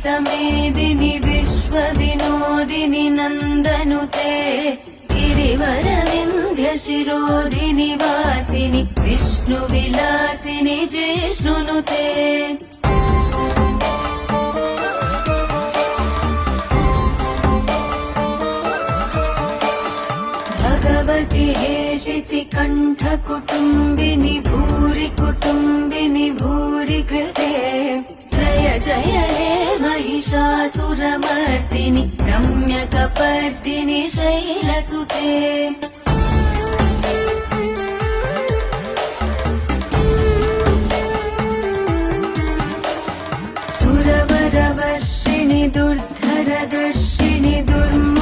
मेदिनि विश्वविनोदिनि नन्दनुते गिरिवरविन्ध्यशिरोधिनि वासिनि विष्णुविलासिनि जिष्णुनुते भगवति हेशिति कण्ठकुटुम्बिनि भूरि कुटुम्बिनि भूरि कृते जय जय हे महिषासुरमर्दिनि रम्यकपर्दिनि शैलसुते सुरवरवर्षिणि दुर्धरदर्शिनि दुर्म